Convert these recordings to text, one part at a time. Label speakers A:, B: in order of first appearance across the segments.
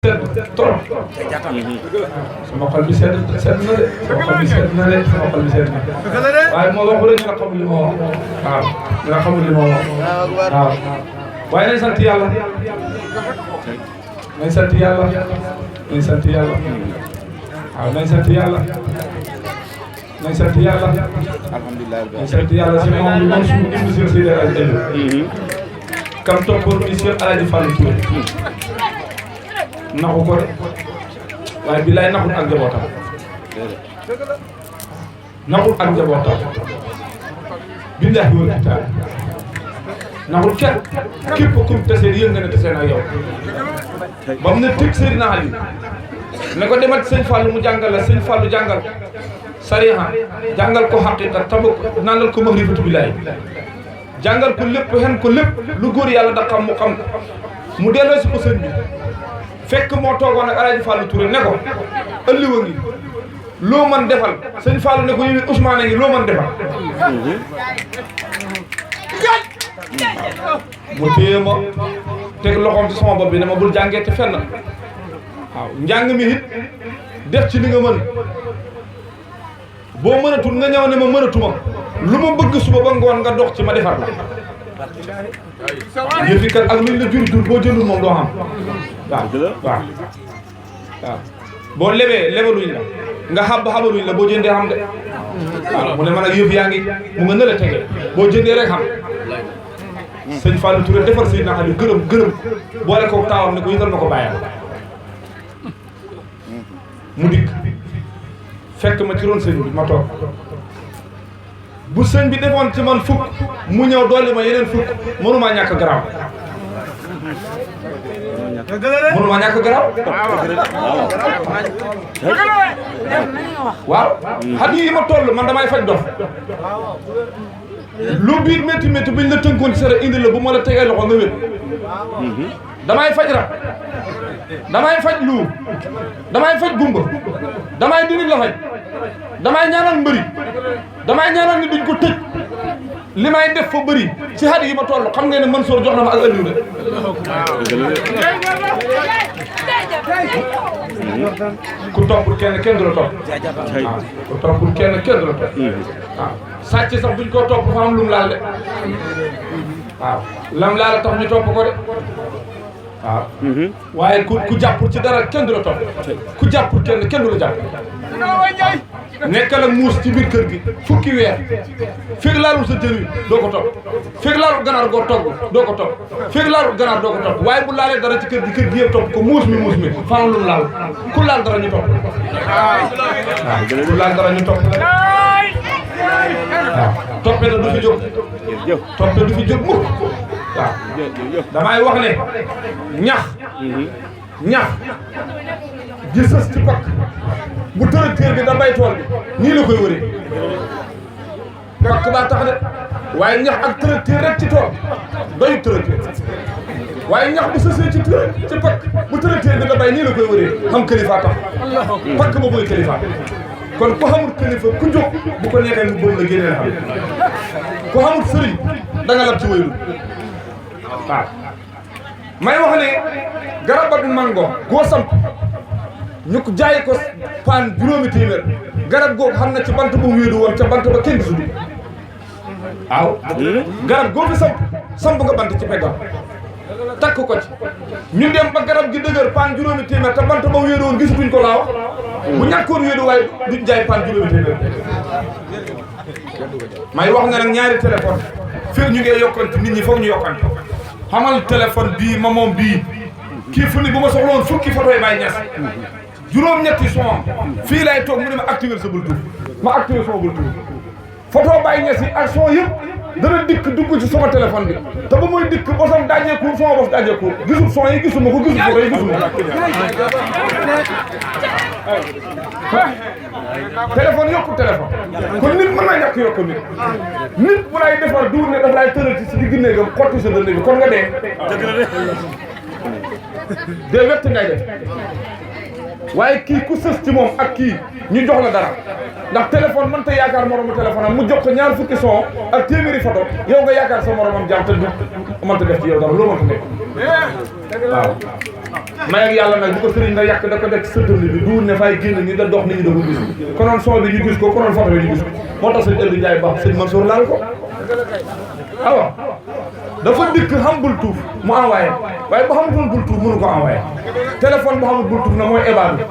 A: trop sama xol bi sedd na de sama xol bi sedd na de sama xol bi sedd na waaye moo waxu rek nga xamul li ma wax waaw nga xamul li ma wax waaw waaye nañ sant yàlla nañ sant yàlla nañ sant yàlla waaw nañ sant yàlla nañ sant yàlla
B: alhamdulilah
A: nañ sant yàlla si moom bi moom suñu indi monsieur Seydi El Hadji Aliou kam toppoon monsieur El Hadji Fallou Touré naxu ko de waaye billaay naxul ak njabootam naxul ak njabootam billaay wër kitaab naxul kenn képp kum tase yëg nga ne tase na yow ba mu ne tëj Seydina Ali ne ko demal sëñ Fallou mu jàngal la sëñ Fallou jàngal sariha jàngal ko xaqiqa tabuk nandal ko mahrifatu billaay jàngal ko lépp xen ko lépp lu góor yàlla da xam mu xam mu delloo si ko sëñ bi fekk moo toogoon ak El Hadji Fallou Touré ne ko ëlliwa ngi loo mën defal sëñ Fallou ne ko yow it Ousmane a ngi loo mën defal mu téye ma teg loxoom ci sama bopp bi ne ma bul jàngee te fenn waaw njàng mi it def ci li nga mën boo mënatul nga ñëw ne ma mënatuma lu ma bëgg suba ba ngoon nga dox ci ma defar la yëfi kat ak luñ la jur boo jëndul moom doo xam waaw waaw waaw boo lebee lebaluñ la nga xabaluñ la boo jëndee xam de waaw mu ne man ak yëf yaa ngi mu nga nële tege boo jëndee rek xam sëñ Fallou Touré defar Seydina Aliou gërëm boole ko taawam ne ko yëgal ma ko bàyyam mu dikk fekk ma ci roon sëñ bi ma toog bu sëñ bi defoon ci man fukk mu ñëw dolli ma yeneen fukk mënuma ñàkk garaaw mënuma ñàkk garaaw waaw xat yi ma toll man damay faj dof lu biir métti métti buñ la tënkoon ci sara indi la bu ma la tegee loxo nga wér damay faj rab damay faj lu damay faj gumba damay dindi la faj damay ñaanal mbëri damay ñaanal ni duñ ko tëj li may def fa bëri ci xat yi ma toll xam ngeen ne Mansour jox na ma ak ëlliw de ku toppul kenn du la topp waaw ku toppul kenn du la topp waaw sàcc sax buñ koo topp fa am lum laal de waaw lam laal tax ñu topp ko de waaw waaye ku jàppul ci dara kenn du la topp ku jàppul kenn du la jàpp nekkal ak muus ci biir kër gi fukki weer fekk laalul sa jën wi doo ko topp fekk laalul ganaar goo togg doo ko topp fekk laalul ganaar doo ko topp waaye bu laalee dara ci kër gi yëpp topp ko muus mi faam lu laal ku laal dara ñu topp waaw ku laal dara ñu topp waaw toppee na du fi jóg toppee du fi jóg mukk waaw damay wax ne ñax gi sës ci pakk bu tracteur bi da bay tool bi nii la koy wëree pakk baa tax de waaye ñax ak tracteur rek ci tool doyut tracteur waaye ñax bu sësee ci pakk bu tracteur bi da bay nii la koy wëree xam kilifa tax pakk ba mooy kilifa kon ku xamul kilifa ku jóg bu ko neexee mu boobu la génnee la xam ku xamul sëriñ da nga lab ci wéylu waaw may wax ne garab mango goo samp ñu ko jaay ko paan juróomi téeméer garab googu xam na ci bant bu wéedu woon ca bant ba kenn gisul waaw garab goo fi samp nga bant ci peggam takk ko ci ñu dem ba garab gi dëgër paan juróomi téeméer te bant ba wéedu woon gisatuñ ko laa wax bu ñàkkoon wéedu waaye duñ jaay paan juróomi téeméer may wax nga nag ñaari téléphone fii ñu ngee yokkante nit ñi foog ñu yokkante xamal téléphone bii ma moom bii kii fu ni bu ma soxla woon fukki photo yi Baye Niass juróom-ñetti son fii lay toog mu ne ma activer sa Bluetooth ma activer sama Bluetooth photo Baye Niass yi ak son yëpp dana dikk dugg ci sama téléphone bi te ba muy dikk bosam dajeeku sama bos dajeeku gisul son yi gisuma ko gisul photo yi gisuma téléphone yokku téléphone kon nit mën naa ñàkk yokku nit bu lay defar duur ne daf lay tëral ci digg néegam xotti sa dënd bi kon nga dee dee wett ngay def waaye kii ku sës ci moom ak kii ñu jox la dara ndax téléphone mënta yaakaar moromu téléphone am mu jox ko ñaar fukki son ak téeméeri photo yow nga yaakaar sa moromam jàmm te du mënta def ci yow dara loo mënta nekk waaw may ak yàlla nag bu ko sëriñ nga yàq da ko def sa dënd bi duur ne fay génn ni da dox nit ñi da ko gis konoon son bi ñu gis ko konoon photo bi ñu gis ko moo tax sëñ Ëldu Njaay baax sëñ Mansour laal ko awa dafa dikk xam bul tuuf mu envoyé waaye bu xamutoon bul tuuf mënu ko envoyé téléphone bu xamul bul tuuf na mooy ébat bi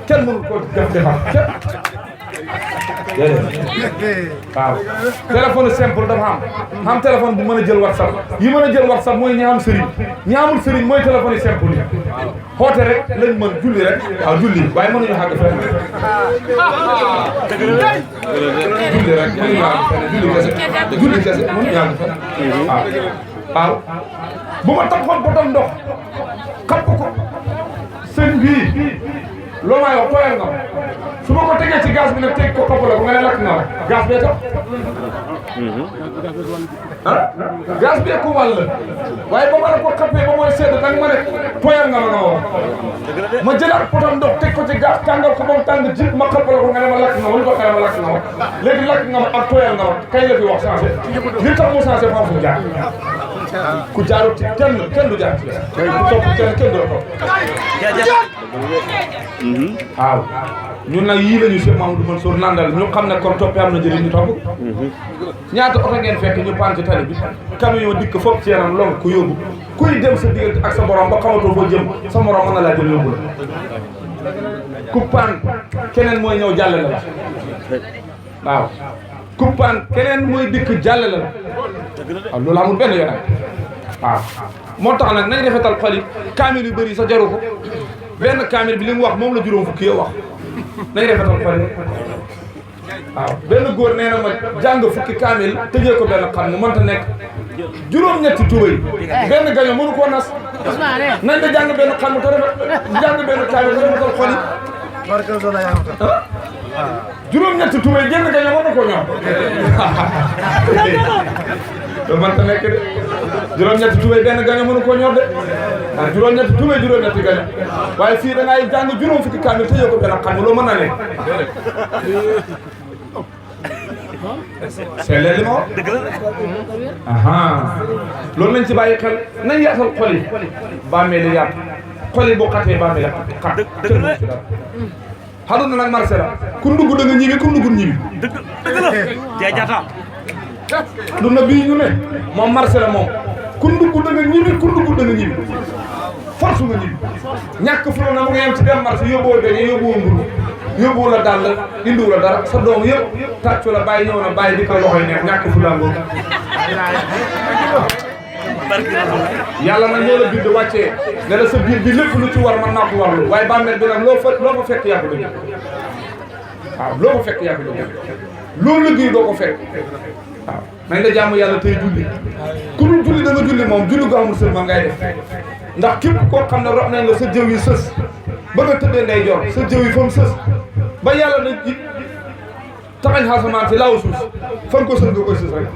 A: kenn mënu ko def defar kenn waaw téléphone simple dafa am téléphone bu mën a jël whatsapp yi mën a jël whatsapp mooy ñi am sëriñ ñi amul sëriñ mooy téléphone yi simple yi xoote rek lañ mën julli rek waaw julli waaye mënuñu xàgg fenn julli rek mënuñu xàgg fenn julli kese mënuñu xàgg fenn waaw bu ma taxoon botam ndox xapp ko sëñ bii loo may wax tooyal nga su ma ko tegee ci gaz bi nag teg ko toppale ko nga ne lakk nga gaz bee tax gaz bee ko wàll waaye ba ma la ko xappee ba mooy sedd danga ma ne tooyal nga ma nga wax ma jëlaat potam ndox teg ko ci gaz tàngal ko ba mu tàng jib ma xappale ko nga ne ma lakk nga ma lu tax nga ne ma lakk nga ma léegi lakk nga ma ak tooyal nga ma kay la fi wax changé li tax mu changé faafu fu jaar ku jaarut ci kenn du jaar ci ku topp kenn du la topp waaw ñun nag yii la ñu Cheikh Mamadou Mansour nandal ñu xam ne kon toppee am na njëriñ ñu topp ñaata oto ngeen fekk ñu paan ci tali bi camion dikk foog ci yaram long ku yóbbu kuy dem sa diggante ak sa borom ba xamatoo foo jëm sa morom mën na laa jël yóbbu la ku paan keneen mooy ñëw jàllale la waaw ku paan keneen mooy dikk jàllale la waaw loolu amul benn yoon waaw moo tax nag nañ rafetal xol yi kaamil yu bëri sa jaru ko benn kaamil bi li mu wax moom la juróom fukki yow wax nañ rafetal xol yi waaw benn góor nee na ma jàng fukki kaamil tëjee ko benn xam mu mënta nekk juróom-ñetti tubay benn gaño mënu koo nas nañ da jàng benn xam te rafet jàng benn kaamil te rafetal xol yi juróom-ñetti tubay genn gaño mënu koo ñor loolu mënta nekk de juróom-ñetti tubay benn gaño mënu koo ñor de ah juróom-ñetti tubay juróom-ñetti gaño waaye fii da ngay jàng juróom fukki kaamil tëjee ko benn xam loolu mën na nekk c'est léegi ma wax loolu nañ ci bàyyi xel nañ yaatal xol yi bàmmeel yaat xol yi boo xatee bàmmeel xat kenn mu ci dara xaduna nag marché la ku ndugg da nga ñibi ku nduggul ñibi dëgg la jaajata du na bii ñu ne moom marché la moom ku ndugg da nga ñibi ku nduggul da nga ñibi force nga ñibi ñàkk fula na mu nga yem ci dem marché yóbboo beñe yóbboo mburu yóbbuwu la dàll indiwu la dara sa doom yëpp tàccu la bàyyi ñëw na bàyyi di ko loxoy neex ñàkk fu laa ngoogu yàlla nag ñoo la bind wàccee ne la sa biir bi lépp lu ci war man naa ko warlu waaye bàmmeel bi nag loo fa fekk yaa ko dëgg waaw loo fa fekk yaa ko dëgg loolu liggéey doo ko fekk waaw nañ la jàmm yàlla tey julli ku dul julli da nga julli moom julli gu amul sël ma ngay def ndax képp koo xam ne rox nañ la sa jëw yi sës ba nga tëddee ndey jor sa jëw yi fa mu sës ba yàlla na it taxañ xasamaan si laaw suuf fan ko sës nga koy sës rek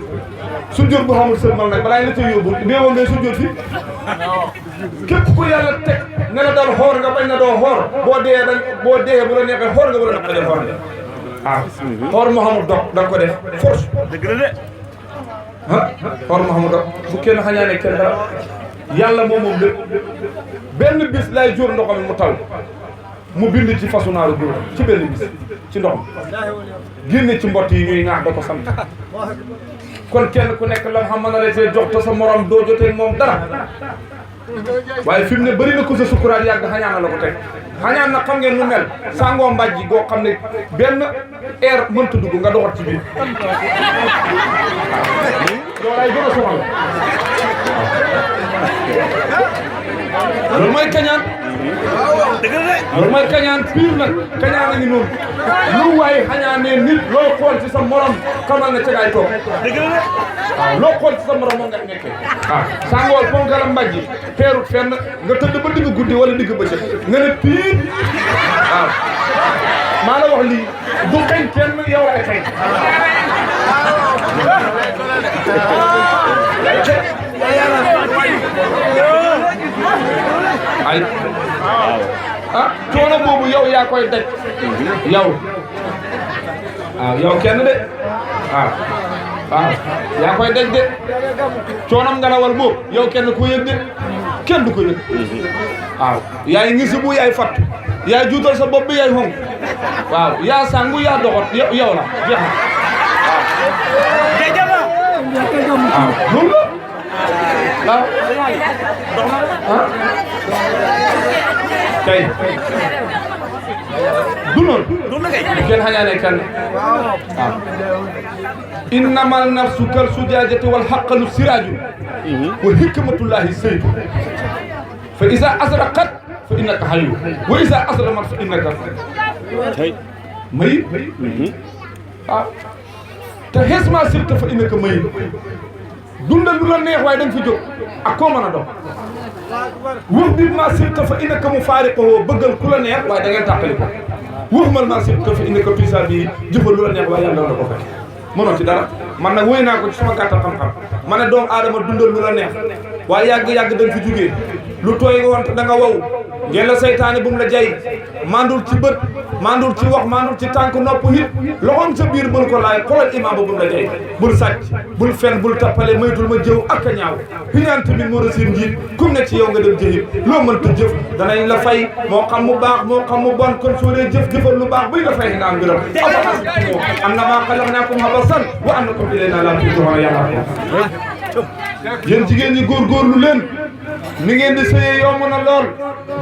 A: su jot bu xamul sëlmal nag balaa la ca yóbbu néewa ngay su jot fi képp ku yàlla teg ne la daal xoor nga bañ na doo xoor boo dee bu la neexee xoor nga bu la naqaree xoor nga waaw xoor mu xamul dog da nga ko def force dëgg la de xoor mu xamul dog bu kenn xañaane kenn dara yàlla moom lépp benn bis lay jur ndoxam mu taw mu bind ci fasu naaru góor ci benn bis ci ndox mi génne ci mbott yi ñuy ñaax da ko sant kon kenn ku nekk la xam mën na la see jox te sa morom doo jotee moom dara waaye fi mu ne bëri na ko sa sukkuraat yàgg xañaan na la ko teg xañaan na xam ngeen nu mel sangoo mbaj ji goo xam ne benn air mënta dugg nga doxat ci biir yow lay gën a sonal loolu mooy kañaan loolu mooy kañaan pire nag kañaan a ngi noonu lu waaye xañaanee nit loo xool ci sa morom xamal na ca gaay toog waaw loo xool ci sa morom moom nga nekkee waaw sangool ponkala mbaj ji teerut fenn nga tëdd ba digg guddi wala digg bëccëg nga ne pire waaw maa la wax lii du xeeñ kenn yow lay xeeñ ay coono boobu yow yaa koy daj yow waaw yow kenn de waaw yaa koy daj de coonam nga rawal boobu yow kenn ku yëg de kenn du ko yëg waaw yaay ngi si bu yaay fatt yaay juutal sa bopp bi yaay xonk waaw yaa sangu yaa doxot yow la jeex na waaw loolu la waaw kay du noonu kenn xañaane kenn waaw innamal nafsu kal sujaajati wal haqqalu siraaju wa hikmatullahi saytu fa iza asraqat fa innaka hayyu wa iza aslamat fa innaka mayit waaw te xeesma sirta fa innaka mayit dundal lu la neex waaye da nga fi jóg ak koo mën a dox wax bi ma sirta fa innaka mu faariqoo bëggal ku la neex waaye da ngeen tàqali ko wax mal ma sirta fa innaka tuisa bi jëfal lu la neex waaye yàlla la ko fekk mënoo ci dara man nag wéy naa ko ci sama gàttal xam-xam ma ne doomu aadama dundal lu la neex waaye yàgg-yàgg da nga fi jógee lu tooy wante da nga wow ngeen la saytaane bu mu la jay mandul ci bët mandul ci wax mandul ci tànk nopp hit loxoom sa biir bul ko laay xoolal imaam ba bu mu la jay bul sàcc bul fen bul tappale moytul ma jëw ak a ñaaw xiñaan tamit moo rasiir njiit kum ne ci yow nga dem jëhit loo mënta jëf danañ la fay moo xam mu baax moo xam mu bon kon soo dee jëfal lu baax buñ la fay nga am ngërëm am na maa xalaqnaakum abasan wa annakum ilaynaa laa turja'uun yàlla yéen jigéen ñi góorgóorlu leen ni ngeen di sëyee yomb na lool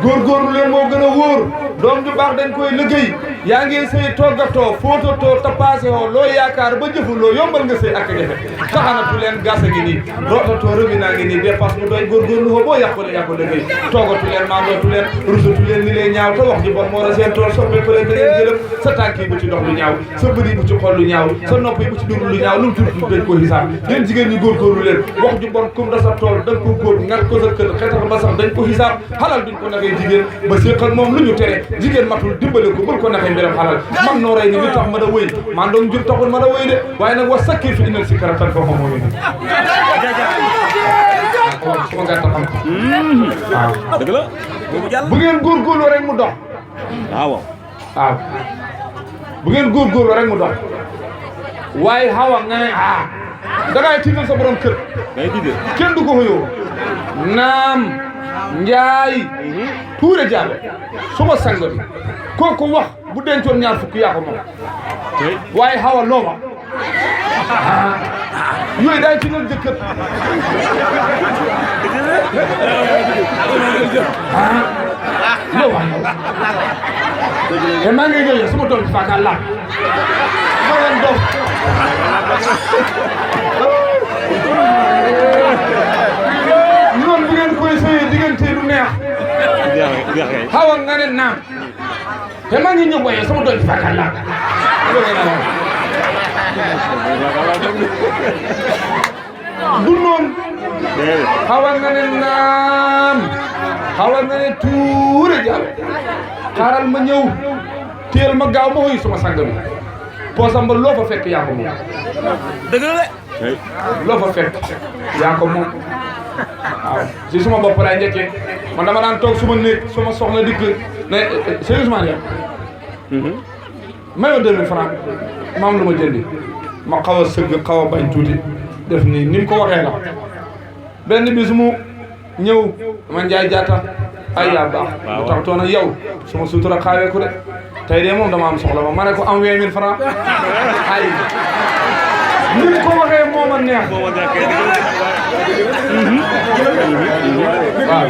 A: góorgóorlu leen moo gën a wóor doom ju baax dañ koy liggéey yaa ngi sëy toggatoo fóotatoo tapaase hoo loo yaakaar ba jëfuloo yombal nga sëy ak jafe taxanatu leen gasa ngi nii rootatoo rëbi naa ngi nii dépasse mu doy góorgóorlu hoo boo yàqule yaa ko liggéey toogatu leen maandootu leen rusatu leen ni lay ñaaw te wax ji bon moo ra seen tool soppe ko leen da ngeen jëlëm sa tànk yi bu ci dox lu ñaaw sa bët yi bu ci xool lu ñaaw sa nopp yi bu ci déglu lu ñaaw lu mu tudd dañ ko xisaab yéen jigéen ñi góorgóorlu leen wax ju bon kum da sa tool da nga ko góor ngar ko sa kër xetal ba sax dañ ko xisaab xalal duñ ko naxee jigéen ba séqal moom lu ñu tere jigéen matul dimbale ko bul ko naxee mbiram xalal man noo rey ni li tax ma da wëy man doon jur taxul ma da wëy de waaye nag wa sakkir fi inal si karatan foofa moo ngi suma gàttal xam waaw dëgg la bu ngeen góorgóorlu rek mu dox waaw waaw bu ngeen góorgóorlu rek mu dox waaye xawa nga ne da ngay tiital sa borom kër kenn du ko xëyoo naam njaay tuure jaabe suma sang bi kooku wax bu dencoon ñaar fukk yaa ko moom waaye xawa looma yooyu day tiital jëkkër loo wax te maa ngi jëlee suma doom bi faaka laaj ma leen dof noonu bu ngeen koy sëyee diggante du neex xawa nga ne naam te maa ngi ñëw waaye sama doom bi faaka laaj du noonu xawa nga ne naam xawa nga ne tuure jàll xaaral ma ñëw téel ma gaaw ma woyu suma sang bi poosam ba loo fa fekk yaa ko moom dëgg la de loo fa fekk yaa ko moom waaw si suma bopp laay njëkkee man dama daan toog suma néeg suma soxla dikk ne sérieusement yow mayoon 2000 francs maam lu ma jëndi ma xaw a sëgg xaw a bañ tuuti def nii ni mu ko waxee la benn bis mu ñëw ma njaay jaata ay yaa baax bu tax toona yow suma sutura xaawee ko de tey de moom dama am soxla ma ne ko am 20000 francs ay ni mu ko waxee moo ma neex waaw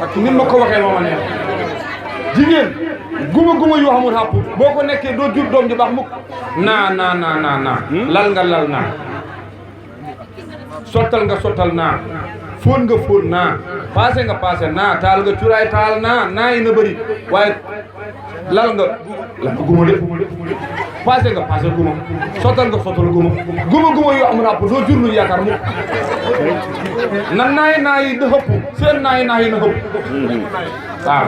A: ak ni ma ko waxee moo ma neex jigéen guma yoo xamul xàpp boo ko nekkee doo jur doom ju baax mukk naa lal nga lal naa sottal nga sottal naa fóon nga fóon naa paase nga paase naa taal nga cuuraay taal naa yi na bëri waaye lal nga guma de paase nga paase guma sottal nga sottal guma yoo amul xàpp doo jur lu yaakaar mukk na naa yi na xëpp seen naa yi na xëpp waaw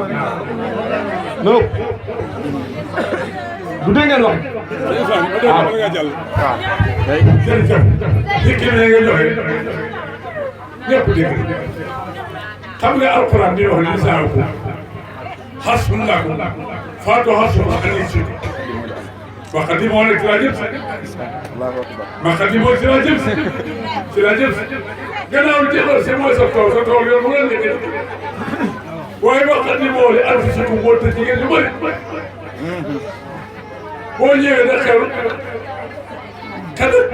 A: na xëpp du dégg ngeen wax waaw jërëjëf dikki ne nga joxe ñëpp dégg xam nga alquran di wax ne saaku xasun lakum faatu xasun xanisi ma xadimoo ne ci la jëm ma xadimoo ci la jëm
B: gannaaw jëfal si mooy sa tool yoon mu leen liggéey waaye waxat ni moo li anfusikum moo te jigéen ñu bëri boo ñëwee ne xew kadat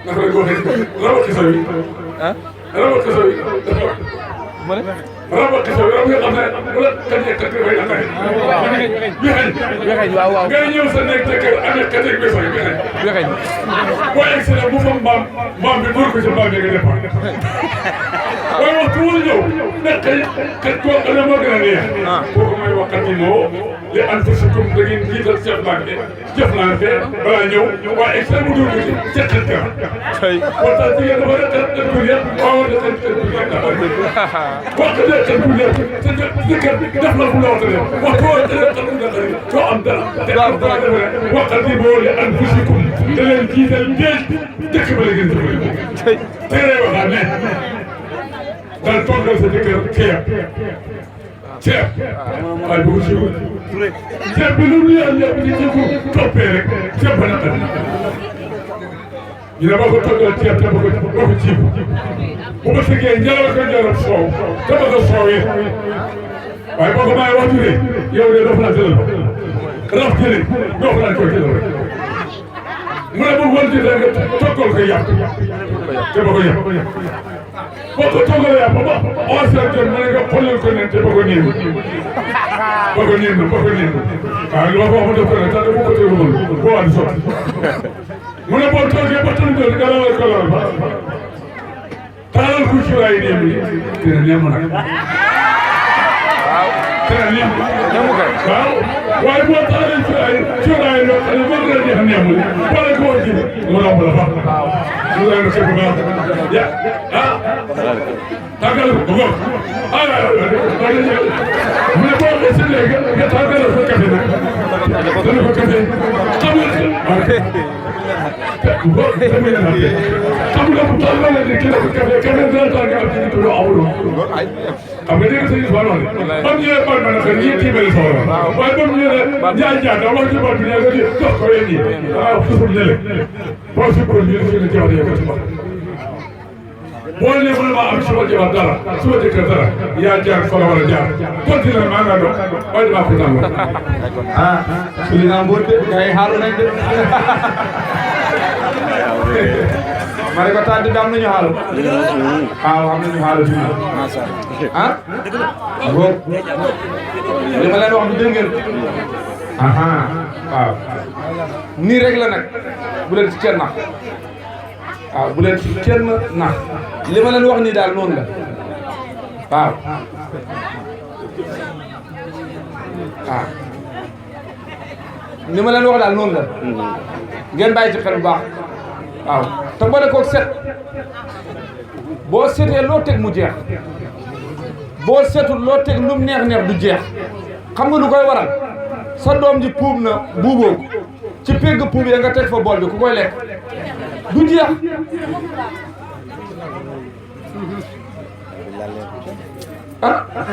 B: naka lañ ko waxee rawa xiso yi rawa xiso yi rawa xiso yi nga xam ne bu la kañee kat dafay naqari wexeñ waaw ngay ñëw sa nekk ca kër amee kateeg beso yi wexeñ boo egg si nag bu fa mbaam bi dóor ko ci mbaam bi nga départ waaye waxtu wul ñëw nekk kat koo xam ne moo gën a neex kooku mooy waxat ni moo li anfusikum da ngeen jiital jëflante balaa ñëw waaye extra mu dóor ko ci ceqal ka waxtaan jigéen dafa ne xet gu yëpp waaw war na xet gu yëpp wax ne xet gu yëpp sa jëkkër def la fu la waxta def waxtu woo te xet gu yëpp doo am dara te am dara defe waxat ni moo li anfusikum da leen jiital déej dëkk ba la gën jëfale téere waxaa ne daal toogal sa jëkkër ceeb waaye bu ko siiwul ceeb bi lu mu yàlla di ci ko toppee rek ceeb ba naqari ñu ne boo ko toggal ceeb te boo ko jiibu bu ko fekkee njëriñ ko njëriñ soow te ba ko soowee waaye boo ko may waxtu ne yow de doo fa la jëlal raf jëlee doo fa la koy jëlal rek mu ne bu wàllu jëlee nga toggal ko yàpp te ba ko yàpp boo ko toggalee yàpp ba 11h jot ma ne nga xoolal ko ne te ba ko néew waaw loo ko wax dëgg la tax bu ko teewul boo waa di sotti mu ne boo toogee ba tënk doon galawal ko lool ba taalal ku ci waay néew yi dina neem nag waaw dina neem waaw waaye boo taalee ci waay loo xam ne boo gën a jeex neemul wala koo ji mu romb la fa mu lay na sëgg baax ya tàggal ko bokk mu ne boo xasee léegi nga tàggal ko café nag dana ko café xam nga bu tàggal la ne kii la ko café dana tàggal ci nit lu amul xam nga dégg nga sëñ Ousmane wax ne ba mu ñëwee ban na ñii tiimali soxla waaye ba mu ñëwee jaay jaata wax ci ban bi ne nga di jox ko yéen ñi waaw susul ne le boo sukkoon ñu ne jabar yee ko ci ban boo nee mën maa am suma jabar dara suma jëkkër dara yaa jaar fa la war a jaar continué maa ngaa doon waaye damaa ko tàngoor
A: su li naa mboot de gars yi xaaru nañ de ma ne ko tànn di am nañu xaalu waaw am nañu xaalu fi ah boobu li ma leen wax du dégg ngeen waaw nii rek la nag bu leen ci kenn nax waaw bu leen ci kenn nax li ma leen wax nii daal noonu la waaw li ma leen wax daal noonu la ngeen bàyyi ci xel bu baax waaw te boole koog set boo setee loo teg mu jeex boo setul loo teg lum neex du jeex xam nga lu koy waral sa doom ji puub na buuboo ko ci pegg puub ya nga teg fa bool bi ku koy lekk du jeex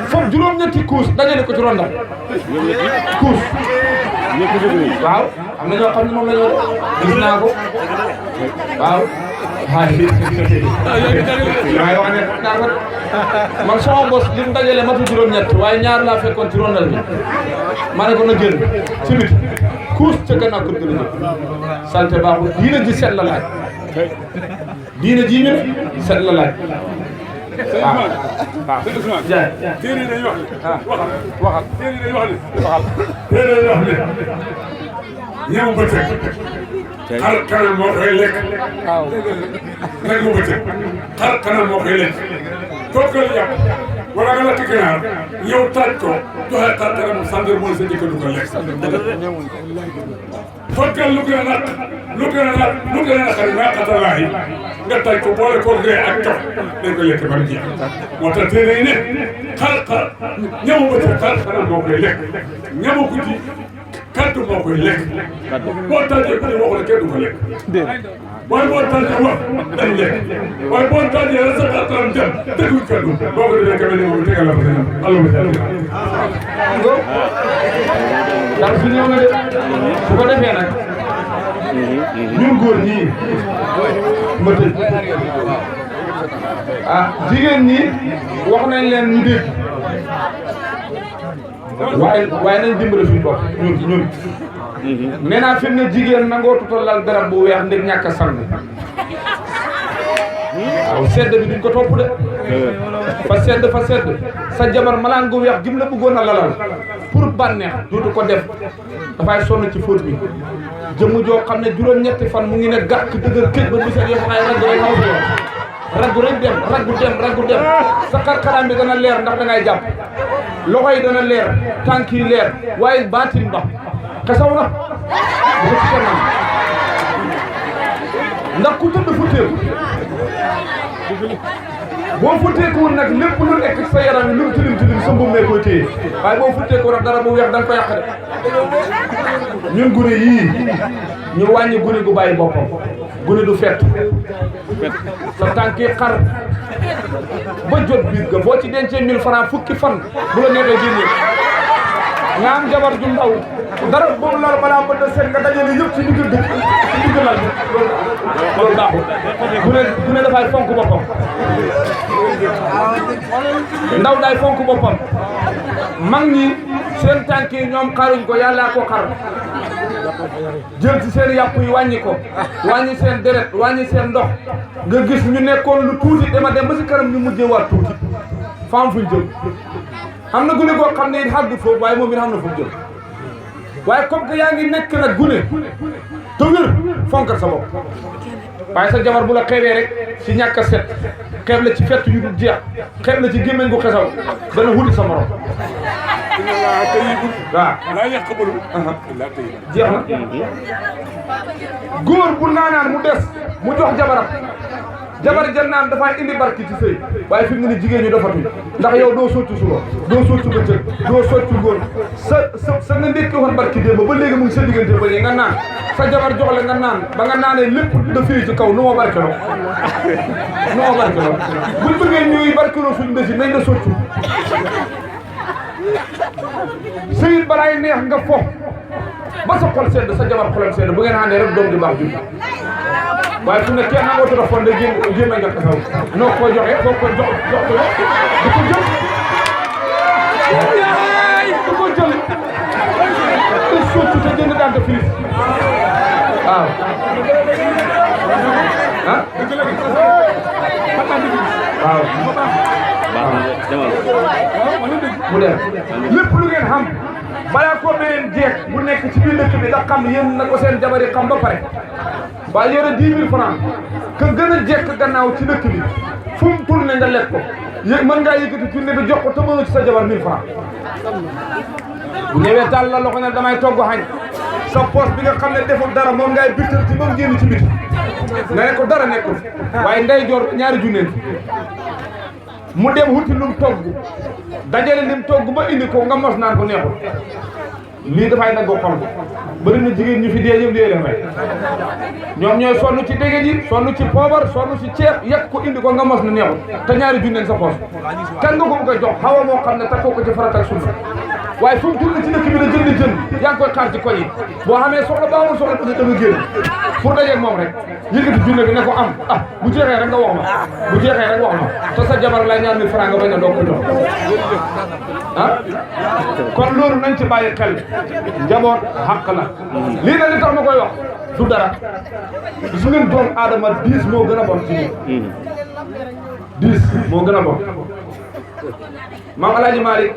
A: foofu juróom-ñetti kuus dajale ko ci rondal kuus waaw am na ñoo xam ne moom la ñu gis naa ko waaw waaye wax ne naa ko man sama bos li mu dajale matu juróom-ñett waaye ñaar laa fekkoon ci rondal bi ma ne ko na génn ci biti kuus ca gannaaw kër gi la ñëw salte baaxul diina ji set la laaj diina ji mi set la laaj waaw waaw jaay
B: téere yi dañuy wax ne
A: waxal
B: téere yi dañuy wax ne
A: waxal
B: téere yi wax ne ñamu bëccëg xar kanam moo koy lekk
A: waaw
B: rek mu bëccëg xar kanam moo koy lekk toggal yàpp wala nga lakk ganaar ñëw taaj ko joxe xar kanam sàndir mooy sa jëkkër du ko lekk toggal lu gën a naq lu gën a naq lu gën a naqari nga xatalaayi nga taaj ko boole ko ree ak cox dañ ko lekk ba mu jeex moo tax téere yi ne xar ñamu bëccëg xar kanam moo koy lekk ñamu guddi kaddu moo koy lekk boo taajee guddi waxu ne kenn du ko lekk waaye boo taajee wax dañ lekk waaye boo taajee rek sa xar kanam dem dégguñ kaddu boo ko defee kawe ne moom tegal la ko seen allo
A: ndax su ñëw na de su ko defee nag ñun góor ñii ma tëj ah jigéen ñi wax nañ leen ñu dégg waaye nañ dimbale suñu bopp ñun nee naa fi mu ne jigéen nangoo tutalal garab bu weex ndeg ñàkk a sang waaw sedd bi duñ ko topp de fa sedd sa jabar malaan gu weex gim la bëggoon a lalal pour bànneex dootu ko def dafay sonn ci fóot bi jëmm joo xam ne juróom-ñetti fan mu ngi ne gàkk dëgër këj ba bu set yoo xam ne raggu rek dem raggu dem sa xar-xaraam bi dana leer ndax da ngay jàpp loxo yi dana leer tànk yi leer waaye baatin ba xesaw na bu ko ci kanam ndax ku tëdd futteeku boo futteekuwul nag lépp lu nekk sa yaram yi lu mu tilim sa mbubb mee koy téye waaye boo futteeku nag dara bu weex da nga ko yàq de ñun gune yii ñu wàññi gune gu bàyyi boppam gune du fett sa tànk yi xar ba jot biir ga boo ci dencee 1000 francs fukki fan bu la neexee génnee nga am jabar ju ndaw dara boobu lal balaa mën a seet nga dajale yëpp ci digg lal bi loolu baaxul gune dafay fonk boppam ndaw day fonk boppam mag ñi seen tànk yi ñoom xaruñ ko yàllaa ko xar jël ci seen yàpp yi wàññi ko wàññi seen deret wàññi seen ndox nga gis ñu nekkoon lu tuuti dema dem ba si kanam ñu mujjee waat tuuti faam fuñ jëm xam na gune goo xam ne it xàggut foofu waaye moom it xam na fu mu jëm waaye comme que yaa ngi nekk nag gune te wér fonkal sa bopp waaye sa jabar bu la xeebee rek ci ñàkk a set xeeb la ci fett yu dul jeex xeeb la ci gémmiñ gu xesaw dana wuti sa morom waaw jeex na góor bu naanaan mu des mu jox jabaram jabar jël naan dafay indi barki ci sëy waaye fi mu ne jigéen ñi dafatuñ ndax yow doo soccu suba doo soccu bëccëg doo soccu ngoon sa nga ndékki woon barki démb ba léegi mu ngi sa diggante ba nga naan sa jabar jox la nga naan ba nga naanee lépp da fii ci kaw nu ma barkeloo buñ bëggee ñuy barkeloo suñ ndesi nañ da soccu sëyit balaay neex nga fo ba sa xol sedd sa jabar xolam sedd bu ngeen àndee rek doom di baax jur waaye su ne kenn nangoo téléphone de jéem a ñàkk saw noo ko joxe foo ko jox ko du ko jël te surtout te jënd daan te fii waaw ah waaw mu dem lépp lu ngeen xam balaa koo beneen jeex bu nekk ci biir dëkk bi ndax xam yéen na ko seen jabar yi xam ba pare waaye yore 10 000 francs que gën a jekk gannaaw ci dëkk bi fu mu tourné nga lekk ko mën ngaa yëkkati junne bi jox ko te mënoo ci sa jabar 1000 francs bu ñëwee daal la loxo ne damay togg xañ sa poche bi nga xam ne deful dara moom ngay bittal ci ba mu génn ci biti nga ne ko dara nekkul waaye nday joor ñaari junne mu dem wuti lu mu togg dajale lim togg ba indi ko nga mos naan ko neexul lii dafay nagoo xol bëri na jigéen ñu fi dee yëpp dee leen rek ñoom ñooy sonn ci dégg ji sonn ci poobar sonn ci ceeb yàq ko indi ko nga mos na neexul te ñaari junne sa poos kan nga ko bëgg a jox xawa moo xam ne takkoo ko ci farata ak sunna waaye fu mu tourné ci dëkk bi da jënd yaa ngi koy xaar ci koñ yi boo xamee soxla baaxul soxla da nga génn pour dajeeg moom rek yëkkati junne bi ne ko am bu jeexee rek nga wax ma bu jeexee rek wax ma te sa jabar lay ñaar 1000 francs nga bañ a doog ko jox kon loolu nañ ci bàyyi xel njaboot xàq la lii nag li tax ma koy wax du dara su ngeen doom aadama 10 moo gën a bon ci ñun 10 moo gën a bon maam Alaaji Maalik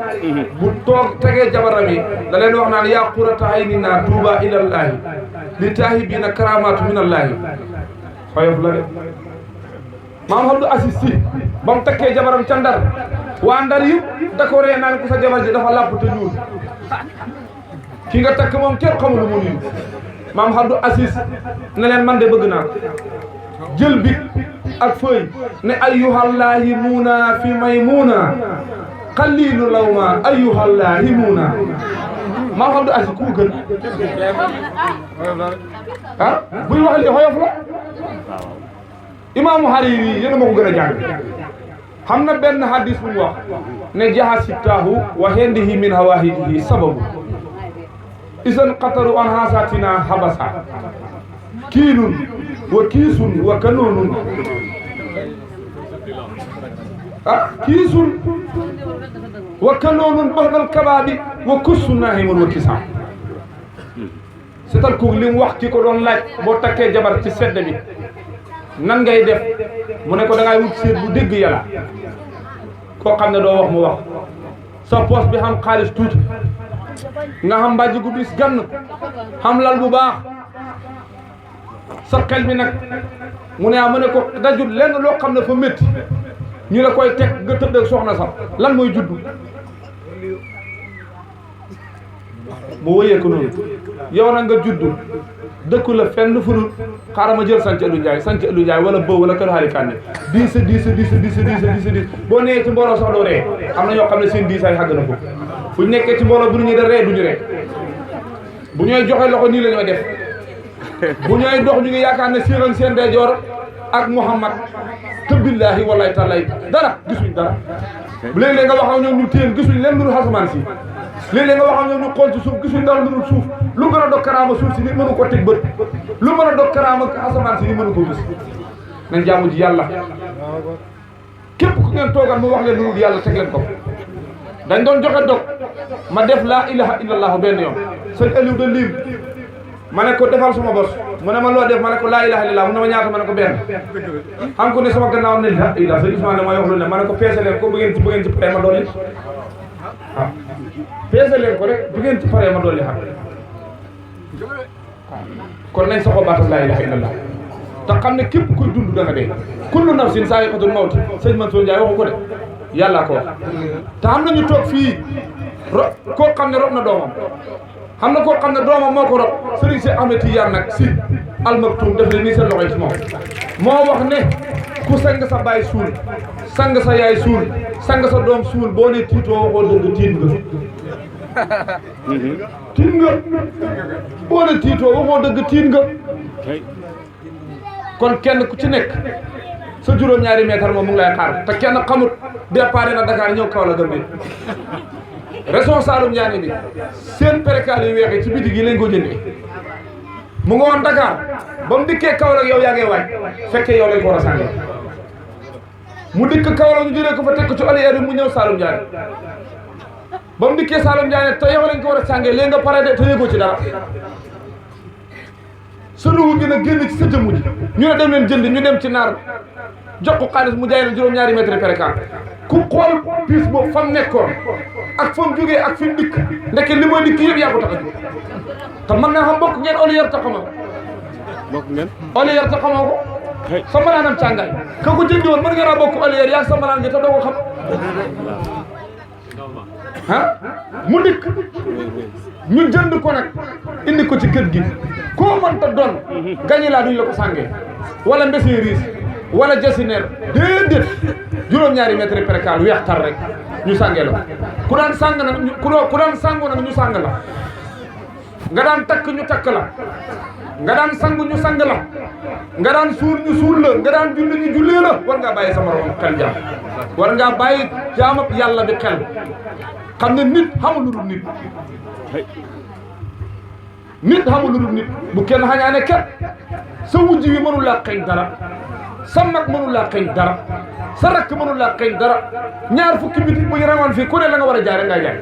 A: bu toog tegee jabaram yi da leen wax naan yaa qurrata ayninaa tuuba ilallaahi li taahibiina karaamaatu minallaahi xoyof la de maam Abdou Aziz Sy ba mu takkee jabaram ca Ndar waa Ndar yëpp da ko ree naan ko sa jabar ji dafa làpp te ñuul ki nga takk moom kenn xamul lu mu nii maam Abdou Aziz ne leen man de bëgg naa jël bi ak fëy ne ayyuhallaahi muuna fi maymuuna xaliilu lawma ayyuhallaahi muuna maam Abdou Aziz ku gën buy wax li xoyof la imaamu Hariri yéen a ma ko gën a jàng xam na benn hadis bu mu wax ne jaha sittaahu wa hendihi min hawahidihi sababu isan qataru an hasatina habasa kiinun wa kiisun wa kanoonun kiisul wa kanoonun baxdal kabaabi wa kussu naahimun wa kisaam setal ko li mu wax ki ko doon laaj boo takkee jabar ci sedd bi nan ngay def mu ne ko da ngay wut seet bu dégg yàlla koo xam ne doo wax mu wax sa poos bi xam xaalis tuuti nga xam mbàjj gu bis gann xam lal bu baax sa xel mi nag mu ne mu ne ko dajut lenn loo xam ne fa métti ñu la koy teg nga tëdd ak soxna sax lan mooy juddu mu wëyee ko noonu yow nag nga juddu dëkku la fenn fudul xaaral ma jël sanc Aliou Ndiaye wala bëw wala kër xaari kànne diis boo nee ci mbooloo sax doo ree am na ñoo xam ne seen diisaay xàgg na ko fu ñu nekkee ci mbooloo bu ñu da ree duñu ree bu ñooy joxe loxo nii la ñoo def bu ñooy dox ñu ngi yaakaar ne siiran seen ndeyjoor ak Muhammad te billaahi wallahi taalaay dara gisuñ dara léeg-léeg nga wax ak ñoom ñu téen gisuñ leen lu dul asamaan si léeg-léeg nga wax ak ñoom ñu xool ci suuf gisuñ dara lu dul suuf lu mën a dog karaama suuf si nit mënu ko teg bët lu mën a dog karaama asamaan si nit mënu ko gis nañ jaamu ji yàlla képp ku ngeen toogal mu wax leen lu dul yàlla teg leen ko dañ doon joxe dog ma def laa ilaha illallah benn yoon sëñ Aliou de lim ma ne ko defal suma bos mu ne ma loo def ma ne ko laa ilaha illallah mu ne ma ñaata ma ne ko benn xam ko ne sama gannaaw ne la ila sëñ Ousmane ne ma wax lu ne ma ne ko peese leen ko bu ngeen ci paree ma dolli waaw peese leen ko rek bu ngeen ci paree ma dolli xam kon nañ saxoo baatas laa ilaha illallah te xam ne képp kuy dund da nga dee kullu nafsin zaa'iqatul mawt sëñ Mansour Ndiaye waxu ko de yàllaa ko wax te xam nañu toog fii koo xam ne rob na doomam xam na koo xam ne doomam moo ko rob Serigne Cheikh Ahmed Tidiane nag si almaktum def leen nii seen loxo yi ci moom moo wax ne ku sang sa baay suul sang sa yaay suul sang sa doom suul boo ne tiitoo waxoo dëgg tiit nga tiit nga boo ne tiitoo waxoo dëgg tiit nga kon kenn ku ci nekk sa juróom-ñaari mètre moom mu ngi lay xaar te kenn xamut départ na Dakar ñëw kaw la gëm ne région Saloum Diané bi seen perekaal yu weex yi ci bitig yi lañ ko jëndee mu nga woon Dakar ba mu dikkee Kaolack yow yaa ngay waaj fekkee yow lañ ko war a sànni mu dikk Kaolack ñu jëlee ko fa teg ko ci olière bi mu ñëw Saloum Diané ba mu dikkee Saloum Diané te yow lañ ko war a sàngee léegi nga pare de te yëgoo ci dara sa ruuxu gi nag génn ci sa jëmm ji ñu ne dem leen jënd ñu dem ci naar jox ko xaalis mu jaay leen juróom-ñaari mètre perekaal ku xool piis boobu fa mu nekkoon ak fa mu jógee ak fi mu dikk ndeke li mooy dikk yëpp yaa ko tax a jóg te mën naa xam bokk ngeen olière te xamoo ko
C: bokk ngeen
A: olière te xamoo ko sa malaanam càngaay ka ko jëndi woon mën ngeen a bokk olière yaa sa malaan gi te doo ko xam mu dikk ñu jënd ko nag indi ko ci kër gi koo mënta doon gañi laa duñ la ko sàngee wala mbési riis wala jasineer déedéet juróom-ñaari mètre perekaal weex tar rek ñu sàngee la ku daan sàng nag ku daan sàngu nag ñu sàng la nga daan takk ñu takk la nga daan sangu ñu sang la nga daan suul ñu suul la nga daan julli ñu jullee la war ngaa bàyyi sama morom xel jaam war ngaa bàyyi jaamab yàlla bi xel xam ne nit xamul lu dul nit nit xamul lu dul nit bu kenn xañaane ket sa wujj wi mënul laa xeeñ dara sa mag mënul laa xeeñ dara sa rakk mënul laa xeeñ dara ñaar fukki biti bu ñu rawoon fii ku ne la nga war a jaay rek ngay jaay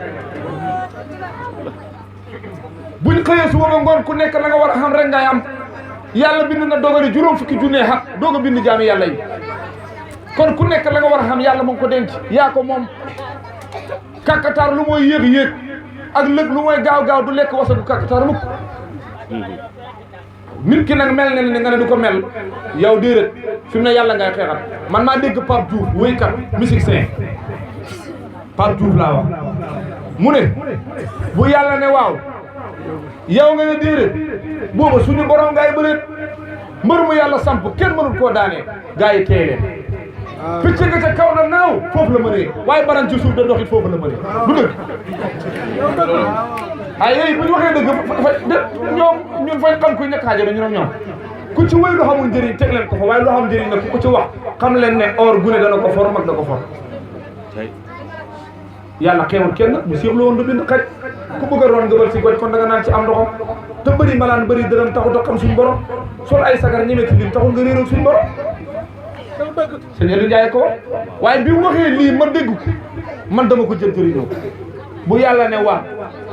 A: buñ xëyee suba ba ngoon ku nekk la nga war a xam rek ngay am yàlla bind na dogari juróom fukki junne xam doog a bind jaami yàlla yi kon ku nekk la nga war a xam yàlla mu ngi ko denc yaa ko moom kàkkataar lu mooy yéeg-yéeg ak lëg lu mooy gaaw-gaaw du lekk wasagu kàkkataar mukk nit ki nag mel ne ni nga ne du ko mel yow déedéet fi mu ne yàlla ngay xeexat man maa dégg Pape Diouf wéykat musicien Pape Diouf laa wax mu ne bu yàlla ne waaw yow nga ne déedéet booba suñu borom ngay bëreet mbër mu yàlla samp kenn mënul koo daanee gaa yi teey leen picc nga ca kaw na naaw foofu la mënee waaye baran ci suuf da doxit foofu la mënee du dëgg ay yooyu bu ñu waxee dëgg ñoom ñun fañ xam kuy nekk xaajaro ñu ñoom ku ci wéy lu xamul njëriñ teg leen ko fa waaye lu xam njëriñ nag ku ci wax xam leen ne or gune dana ko for mag da ko for yàlla xeewul kenn mu siixlu woon du bind xaj ku bëgg a roon ngëbal si goj kon da nga naan ci am ndoxam te bëri malaan bëri dërëm taxut a xam suñu borom sol ay sagar ñeme ci lim taxul nga réeral suñu borom sëñ Aliou Ndiaye ko waaye bi mu waxee lii ma dégg ko man dama ko jël jëriñoo bu yàlla ne waa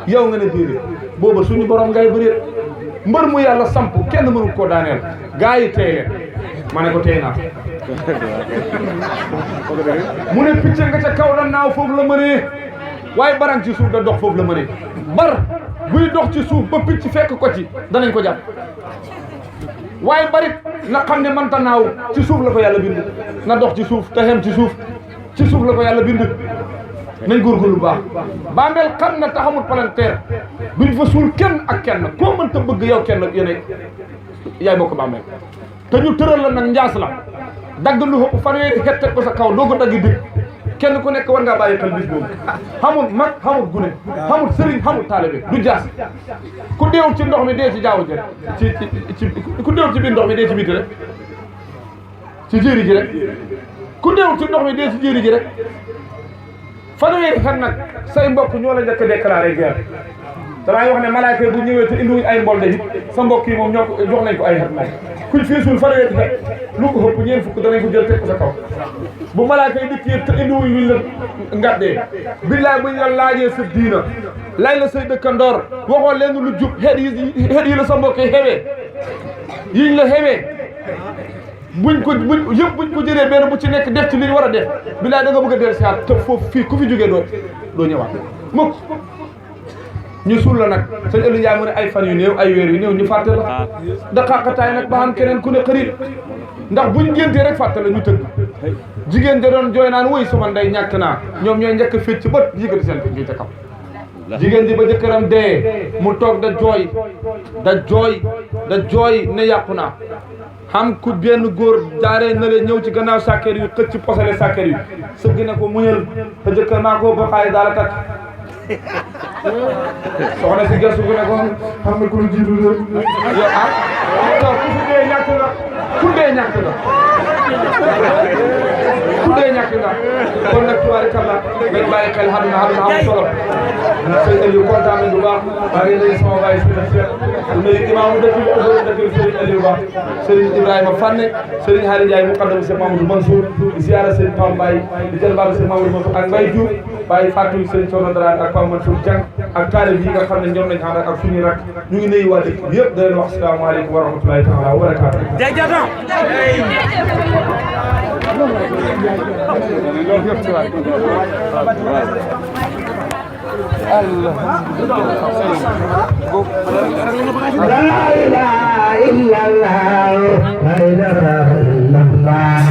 A: yow nga ne déedéet booba suñu borom ngay bëri mbër mu yàlla samp kenn mënu koo daaneel gaa yi tey leen ma ne ko tey naa mu ne picc nga ca kaw la naaw foofu la mënee waaye barang ci suuf da dox foofu la mënee bar buy dox ci suuf ba picc fekk ko ci danañ ko jàpp waaye barit na xam ne mënta naaw ci suuf la ko yàlla bind na dox ci suuf te xem ci suuf la ko yàlla bind nañ góorgóorlu baax bàmmeel xam na taxamul palanteer duñ fa suul kenn ak kenn koo mënta bëgg yow kenn yéen yaay bokk bàmmeel te ñu tëral la nag njaas la dagg lu ëpp fanweeri xet ko sa kaw doo ko dagg dig kenn ku nekk war ngaa bàyyi xel bis boobu xamul mag xamul gune xamul sëriñ xamul taalibe du jaas ku deewul ci ndox mi dee ci jaawu ji ci ku deewul ci biir ndox mi dee ci biti rek ci jéeri ji rek ku deewul ci ndox mi dee ci jéeri ji rek fanweeri xet nag say mbokk ñoo la njëkk a déclaré guerre damay wax ne malaaka bu ñëwee te indiwuñ ay mbol de it sa mbokk yi moom ñoo ko jox nañ ko ay xet moom kuñ fiisul fanweeri xet lu ko ëpp ñeent fukk danañ ko jël teg ko sa kaw bu malaaka yi dikkee te indiwuñ luñ la ngaddee billaay buñ la laajee sa diina lay la say dëkkandoor waxoo leen lu jub xet yi la sa mbokk yi xewee yiñ la xewee buñ ko jëlee benn bu ci nekk def ci li ñu war a def billaay da nga bëgg a dellu si at te foofu fii ku fi jógee doo ñëwaat mukk ñu suul la nag sëñ Aliou Ndiaye mu ne ay fan yu néew ay weer yu néew ñu fàtte la da xaqataay nag ba xam keneen ku ne xarit ndax buñ ngéntee rek fàtte la ñu tëgg jigéen ja doon jooy naan woy suma ndey ñàkk naa ñoom ñooy njëkk fecc ci bët yëkkati seen ngi te kaw jigéen ji ba jëkkëram dee mu toog da jooy ne yàqu naa xam ku benn góor jaaree na le ñëw ci gannaaw sàkkeer yu xëcc posale sàkkeer yu sëgg ne ko muñal te jëkkër maa ko ba xaay daala takk soxna si gëstu ne ko xam nga ku lu jiitu yow ku fi dee ñàkk nga ku dee ñàkk nga kon nag tubaarikàlla dañ bàyyi xel xam am solo sëñ Aliou kontaan nañ bu baax maa ngi nuyu sama baay sëriñ Cheikh nuyu imaamu dëkk bi sëriñ Aliou Ba sëriñ Ibrahima Fanne sëriñ Hari Ndiaye muqaddam Cheikh Mamadou Mansour di ziara sëriñ Pam Mbaye di jël baalu Cheikh Mamadou Mansour ak Mbaye Diouf bàyyi fàttali sëriñ Sono Dara ak Pam Mansour Dieng ak taalib yi nga xam ne ñoom lañ ànd ak suñu rak ñu ngi nuyu waa dëkk bi yëpp da leen wax salaamaaleykum wa rahmatulahi taala wa barakaatu
C: لا إله إلا الله لا إله إلا الله